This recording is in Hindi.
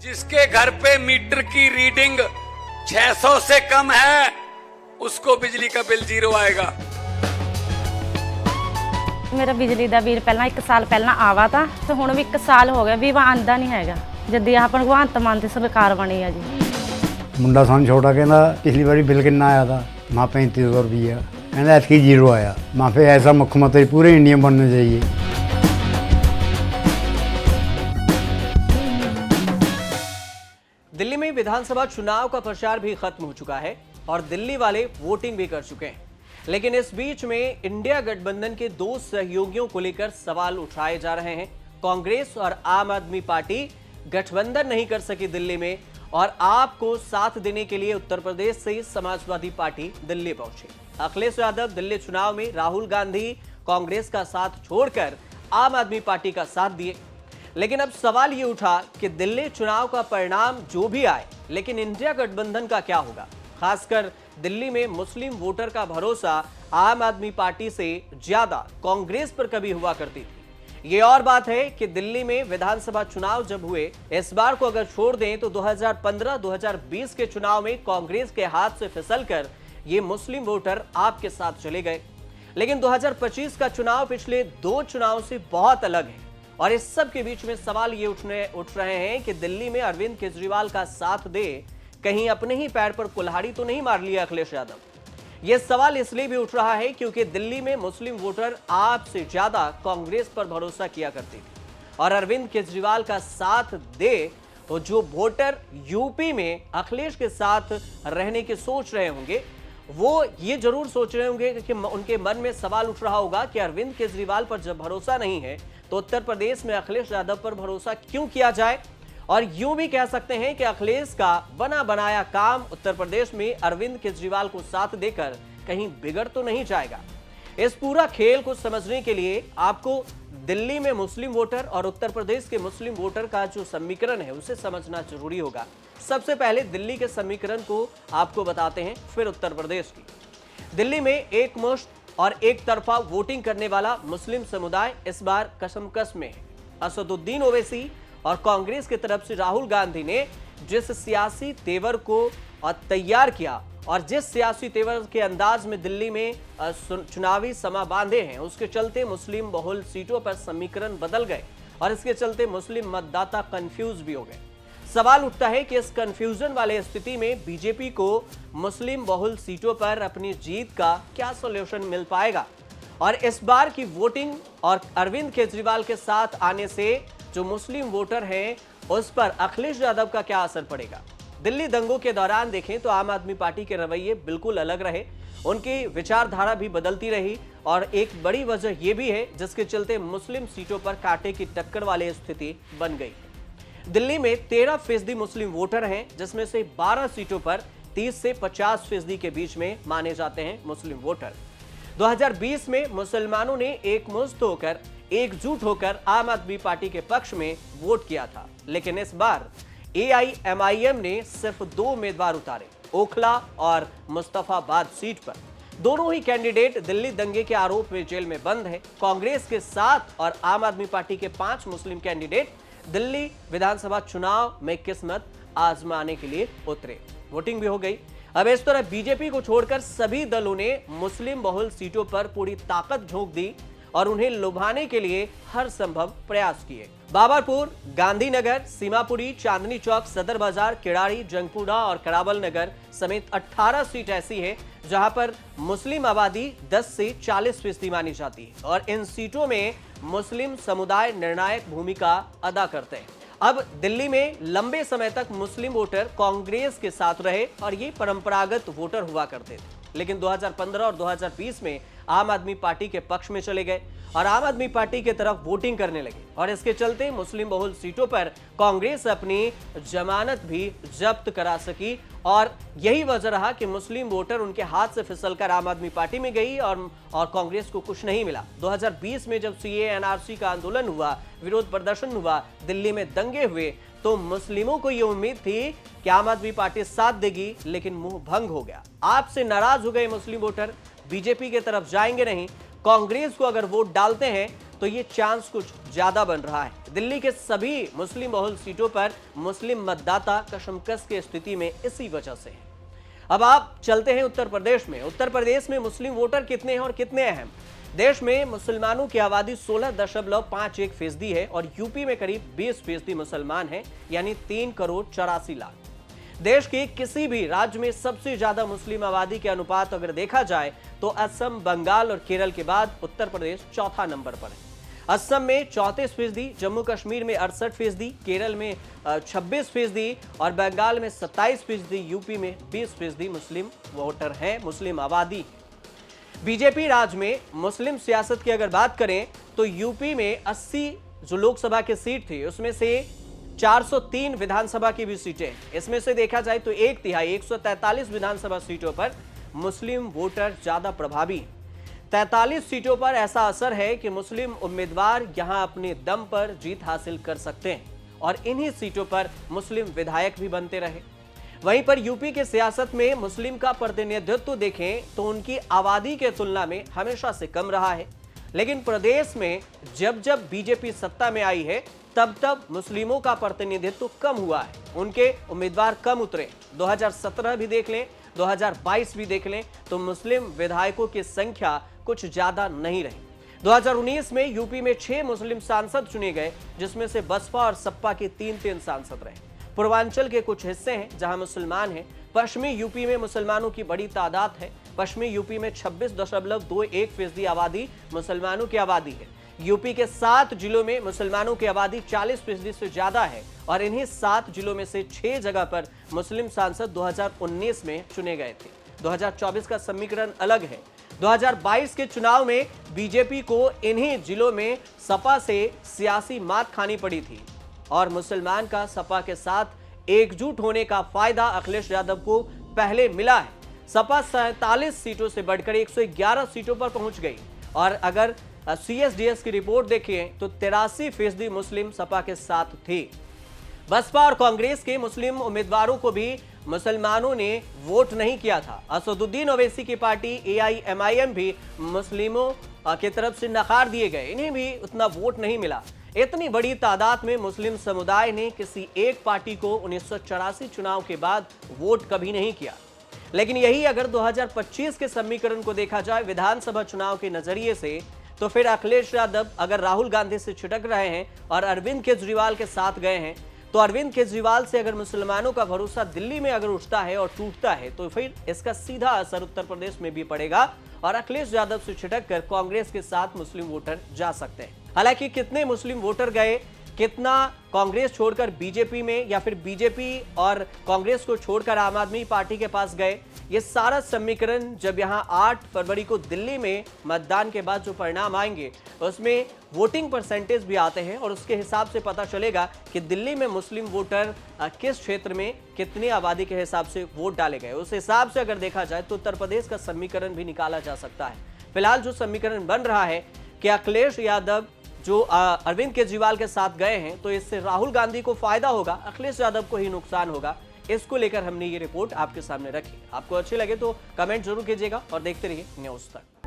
जिसके घर पे मीटर की रीडिंग 600 से कम है उसको बिजली का बिल 0 आएगा। मेरा बिजली ਦਾ ਬਿੱਲ ਪਹਿਲਾਂ 1 ਸਾਲ ਪਹਿਲਾਂ ਆਵਾ ਤਾਂ ਤੇ ਹੁਣ ਵੀ 1 ਸਾਲ ਹੋ ਗਿਆ ਵੀ ਵਾ ਆਂਦਾ ਨਹੀਂ ਹੈਗਾ ਜਦ ਆਹ ਭਗਵੰਤ ਮਾਨ ਦੀ ਸਰਕਾਰ ਬਣੀ ਆ ਜੀ। ਮੁੰਡਾ ਸਾਨੂੰ ਛੋਟਾ ਕਹਿੰਦਾ ਪਿਛਲੀ ਵਾਰੀ ਬਿੱਲ ਕਿੰਨਾ ਆਇਆ था माँ 3500 रुपया कहना ऐसी 0 आया। माँ पे ऐसा मुख्यमंत्री पूरे इंडिया में बनना चाहिए। दिल्ली में विधानसभा चुनाव का प्रचार भी खत्म हो चुका है और दिल्ली वाले वोटिंग भी कर चुके हैं, लेकिन इस बीच में इंडिया गठबंधन के 2 सहयोगियों को लेकर सवाल उठाए जा रहे हैं। कांग्रेस और आम आदमी पार्टी गठबंधन नहीं कर सकी दिल्ली में और आपको साथ देने के लिए उत्तर प्रदेश से समाजवादी पार्टी दिल्ली पहुंची। अखिलेश यादव दिल्ली चुनाव में राहुल गांधी कांग्रेस का साथ छोड़कर आम आदमी पार्टी का साथ दिए, लेकिन अब सवाल ये उठा कि दिल्ली चुनाव का परिणाम जो भी आए, लेकिन इंडिया गठबंधन का क्या होगा। खासकर दिल्ली में मुस्लिम वोटर का भरोसा आम आदमी पार्टी से ज्यादा कांग्रेस पर कभी हुआ करती थी। ये और बात है कि दिल्ली में विधानसभा चुनाव जब हुए, इस बार को अगर छोड़ दें तो 2015-2020 के चुनाव में कांग्रेस के हाथ से फिसलकर ये मुस्लिम वोटर आपके साथ चले गए, लेकिन 2025 का चुनाव पिछले 2 चुनाव से बहुत अलग है। और इस सब के बीच में सवाल ये उठ रहे हैं कि दिल्ली में अरविंद केजरीवाल का साथ दे कहीं अपने ही पैर पर कुल्हाड़ी तो नहीं मार लिया अखिलेश यादव। यह सवाल इसलिए भी उठ रहा है क्योंकि दिल्ली में मुस्लिम वोटर आपसे ज्यादा कांग्रेस पर भरोसा किया करती थी और अरविंद केजरीवाल का साथ दे तो जो वोटर यूपी में अखिलेश के साथ रहने की सोच रहे होंगे वो ये जरूर सोच रहे होंगे कि उनके मन में सवाल उठ रहा होगा कि अरविंद केजरीवाल पर जब भरोसा नहीं है तो उत्तर प्रदेश में अखिलेश यादव पर भरोसा क्यों किया जाए। और यूं भी कह सकते हैं कि अखिलेश का बना बनाया काम उत्तर प्रदेश में अरविंद केजरीवाल को साथ देकर कहीं बिगड़ तो नहीं जाएगा। इस पूरा खेल को समझने के लिए आपको दिल्ली में मुस्लिम वोटर और उत्तर प्रदेश के मुस्लिम वोटर का जो समीकरण है उसे समझना जरूरी होगा। सबसे पहले दिल्ली के समीकरण को आपको बताते हैं, फिर उत्तर प्रदेश की। दिल्ली में एकमुश्त और एक तरफा वोटिंग करने वाला मुस्लिम समुदाय इस बार कसमकस में है। असदुद्दीन ओवैसी और कांग्रेस की तरफ से राहुल गांधी ने जिस सियासी तेवर को तैयार किया और जिस सियासी तेवर के अंदाज में दिल्ली में चुनावी समा बांधे हैं, उसके चलते मुस्लिम बहुल सीटों पर समीकरण बदल गए और इसके चलते मुस्लिम मतदाता कंफ्यूज भी हो गए। सवाल उठता है कि इस कंफ्यूजन वाले स्थिति में बीजेपी को मुस्लिम बहुल सीटों पर अपनी जीत का क्या सॉल्यूशन मिल पाएगा और इस बार की वोटिंग और अरविंद केजरीवाल के साथ आने से जो मुस्लिम वोटर हैं उस पर अखिलेश यादव का क्या असर पड़ेगा। दिल्ली दंगों के दौरान देखें तो आम आदमी पार्टी के रवैये बिल्कुल अलग रहे, उनकी विचारधारा भी बदलती रही और एक बड़ी वजह यह भी है जिसके चलते मुस्लिम सीटों पर कांटे की टक्कर वाली स्थिति बन गई। दिल्ली में 13% मुस्लिम वोटर हैं, जिसमें से 12 सीटों पर 30 से 50% के बीच में माने जाते हैं मुस्लिम वोटर। 2020 में मुसलमानों ने एकजुट होकर आम आदमी पार्टी के पक्ष में वोट किया था, लेकिन इस बार AIMIM ने सिर्फ 2 उम्मीदवार उतारे, ओखला और मुस्तफाबाद सीट पर। दोनों ही कैंडिडेट दिल्ली दंगे के आरोप में जेल में बंद हैं। कांग्रेस के 7 और आम आदमी पार्टी के 5 मुस्लिम कैंडिडेट दिल्ली विधानसभा चुनाव में किस्मत आजमाने के लिए उतरे। वोटिंग भी हो गई। अब इस तरह बीजेपी को छोड़कर सभी दलों ने मुस्लिम बहुल सीटों पर पूरी ताकत झोंक दी और उन्हें लुभाने के लिए हर संभव प्रयास किए। बाबरपुर, गांधीनगर, सीमापुरी, चांदनी चौक, सदर बाजार, किड़ाड़ी, जंगपुरा और करावल नगर समेत 18 सीट ऐसी है जहां पर मुस्लिम आबादी 10 से 40% मानी जाती है और इन सीटों में मुस्लिम समुदाय निर्णायक भूमिका अदा करते हैं। अब दिल्ली में लंबे समय तक मुस्लिम वोटर कांग्रेस के साथ रहे और ये परंपरागत वोटर हुआ करते थे, लेकिन 2015 और 2020 में आम आदमी पार्टी के पक्ष में चले गए और आम आदमी पार्टी की तरफ वोटिंग करने लगे और इसके चलते मुस्लिम बहुल सीटों पर कांग्रेस अपनी जमानत भी जब्त करा सकी और यही वजह रहा कि मुस्लिम वोटर उनके हाथ से फिसलकर आम आदमी पार्टी में गई और कांग्रेस को कुछ नहीं मिला। 2020 में जब CAA NRC का आंदोलन हुआ, विरोध प्रदर्शन हुआ, दिल्ली में दंगे हुए, तो मुस्लिमों को यह उम्मीद थी कि आम आदमी पार्टी साथ देगी, लेकिन मुंह भंग हो गया। आपसे नाराज हो गए मुस्लिम वोटर, बीजेपी की तरफ जाएंगे नहीं। कांग्रेस को अगर वोट डालते हैं तो ये चांस कुछ ज्यादा बन रहा है। दिल्ली के सभी मुस्लिम बहुल सीटों पर मुस्लिम मतदाता कशमकश की स्थिति में इसी वजह से है। अब आप चलते हैं उत्तर प्रदेश में। उत्तर प्रदेश में मुस्लिम वोटर कितने हैं और कितने अहम? देश में मुसलमानों की आबादी 16.51% है और यूपी में करीब 20% मुसलमान हैं, यानी 3,84,00,000। देश के किसी भी राज्य में सबसे ज्यादा मुस्लिम आबादी के अनुपात अगर देखा जाए तो असम, बंगाल और केरल के बाद उत्तर प्रदेश चौथा नंबर पर है। असम में 34%, जम्मू कश्मीर में 68%, केरल में 26% और बंगाल में 27%, यूपी में 20% मुस्लिम वोटर हैं, मुस्लिम आबादी। बीजेपी राज्य में मुस्लिम सियासत की अगर बात करें तो यूपी में 80 जो लोकसभा की सीट थी उसमें से 403 विधानसभा की भी सीटें, इसमें से देखा जाए तो 1/3 143 विधानसभा सीटों पर मुस्लिम वोटर ज्यादा प्रभावी। 43 सीटों पर ऐसा असर है कि मुस्लिम उम्मीदवार यहां अपने दम पर जीत हासिल कर सकते हैं और इन्हीं सीटों पर मुस्लिम विधायक भी बनते रहे। वहीं पर यूपी के सियासत में मुस्लिम का प्रतिनिधित्व देखें तो उनकी आबादी के तुलना में हमेशा से कम रहा है, लेकिन प्रदेश में जब जब बीजेपी सत्ता में आई है तब तब मुस्लिमों का प्रतिनिधित्व कम हुआ है, उनके उम्मीदवार कम उतरे। 2017 भी देख लें, 2022 भी देख लें तो मुस्लिम विधायकों की संख्या कुछ ज्यादा नहीं रही। 2019 में यूपी में 6 मुस्लिम सांसद चुने गए, जिसमें से बसपा और सपा के 3-3 सांसद रहे। पूर्वांचल के कुछ हिस्से हैं जहां मुसलमान हैं। पश्चिमी यूपी में मुसलमानों की बड़ी तादाद है। पश्चिमी यूपी में 26.21% आबादी मुसलमानों की आबादी है। यूपी के 7 जिलों में मुसलमानों की आबादी 40% से ज्यादा है और इन्हीं 7 जिलों में से 6 जगह पर मुस्लिम सांसद 2019 में चुने गए थे। 2024 का समीकरण अलग है। 2022 के चुनाव में बीजेपी को इन्हीं जिलों में सपा से सियासी मात खानी पड़ी थी और मुसलमान का सपा के साथ एकजुट होने का फायदा अखिलेश यादव को पहले मिला है। सपा 47 सीटों से बढ़कर 111 सीटों पर पहुंच गई और अगर CSDS की रिपोर्ट देखें तो 83% मुस्लिम सपा के साथ थे। बसपा और कांग्रेस के मुस्लिम उम्मीदवारों को भी मुसलमानों ने वोट नहीं किया था। असदुद्दीन ओवैसी की पार्टी AIMIM भी मुस्लिमों की तरफ से नकार दिए गए, इन्हें भी उतना वोट नहीं मिला। इतनी बड़ी तादाद में मुस्लिम समुदाय ने किसी एक पार्टी को 1984 चुनाव के बाद वोट कभी नहीं किया। लेकिन यही अगर 2025 के समीकरण को देखा जाए विधानसभा चुनाव के नजरिए से, तो फिर अखिलेश यादव अगर राहुल गांधी से छिटक रहे हैं और अरविंद केजरीवाल के साथ गए हैं, तो अरविंद केजरीवाल से अगर मुसलमानों का भरोसा दिल्ली में अगर उठता है और टूटता है तो फिर इसका सीधा असर उत्तर प्रदेश में भी पड़ेगा और अखिलेश यादव से छिटक कर कांग्रेस के साथ मुस्लिम वोटर जा सकते हैं। हालांकि कितने मुस्लिम वोटर गए, कितना कांग्रेस छोड़कर बीजेपी में या फिर बीजेपी और कांग्रेस को छोड़कर आम आदमी पार्टी के पास गए, ये सारा समीकरण जब यहां 8 फरवरी को दिल्ली में मतदान के बाद जो परिणाम आएंगे उसमें वोटिंग परसेंटेज भी आते हैं और उसके हिसाब से पता चलेगा कि दिल्ली में मुस्लिम वोटर किस क्षेत्र में कितनी आबादी के हिसाब से वोट डाले गए। उस हिसाब से अगर देखा जाए तो उत्तर प्रदेश का समीकरण भी निकाला जा सकता है। फिलहाल जो समीकरण बन रहा है कि अखिलेश यादव जो अरविंद केजरीवाल के साथ गए हैं तो इससे राहुल गांधी को फायदा होगा, अखिलेश यादव को ही नुकसान होगा। इसको लेकर हमने ये रिपोर्ट आपके सामने रखी। आपको अच्छी लगे तो कमेंट जरूर कीजिएगा और देखते रहिए न्यूज़ तक।